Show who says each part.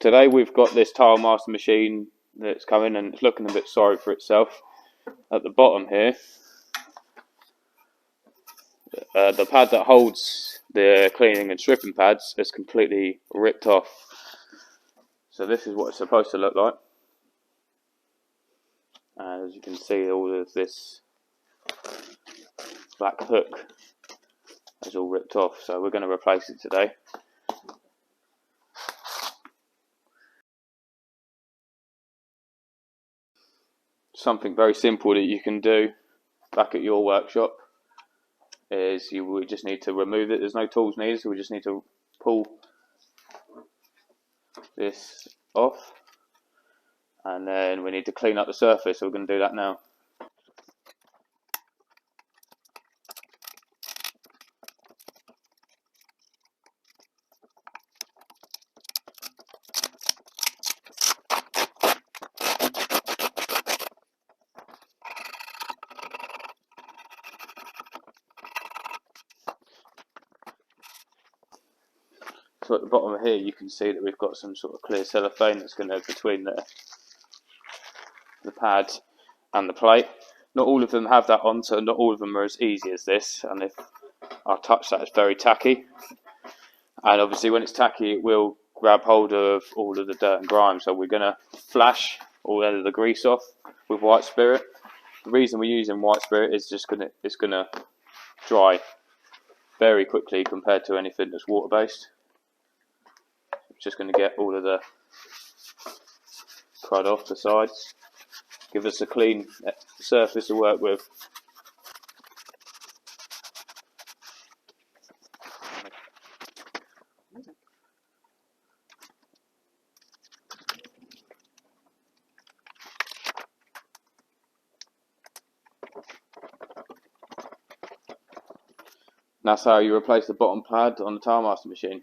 Speaker 1: Today we've got this tile master machine that's coming and it's looking a bit sorry for itself. At the bottom here, the pad that holds the cleaning and stripping pads is completely ripped off. So this is what it's supposed to look like. As you can see, all of this black hook is all ripped off, so we're going to replace it today. Something very simple that you can do back at your workshop is you would just need to remove it. There's no tools needed, so we just need to pull this off, and then we need to clean up the surface, so we're going to do that now. So at the bottom of here you can see that we've got some sort of clear cellophane that's going to go between the pad and the plate. Not all of them have that on, so not all of them are as easy as this, and if I touch that, it's very tacky, and obviously when it's tacky it will grab hold of all of the dirt and grime, so we're going to flash all of the grease off with white spirit. The reason we're using white spirit is just it's going to dry very quickly compared to anything that's water based. Just going to get all of the crud off the sides, give us a clean surface to work with. That's how you replace the bottom pad on the tile master machine.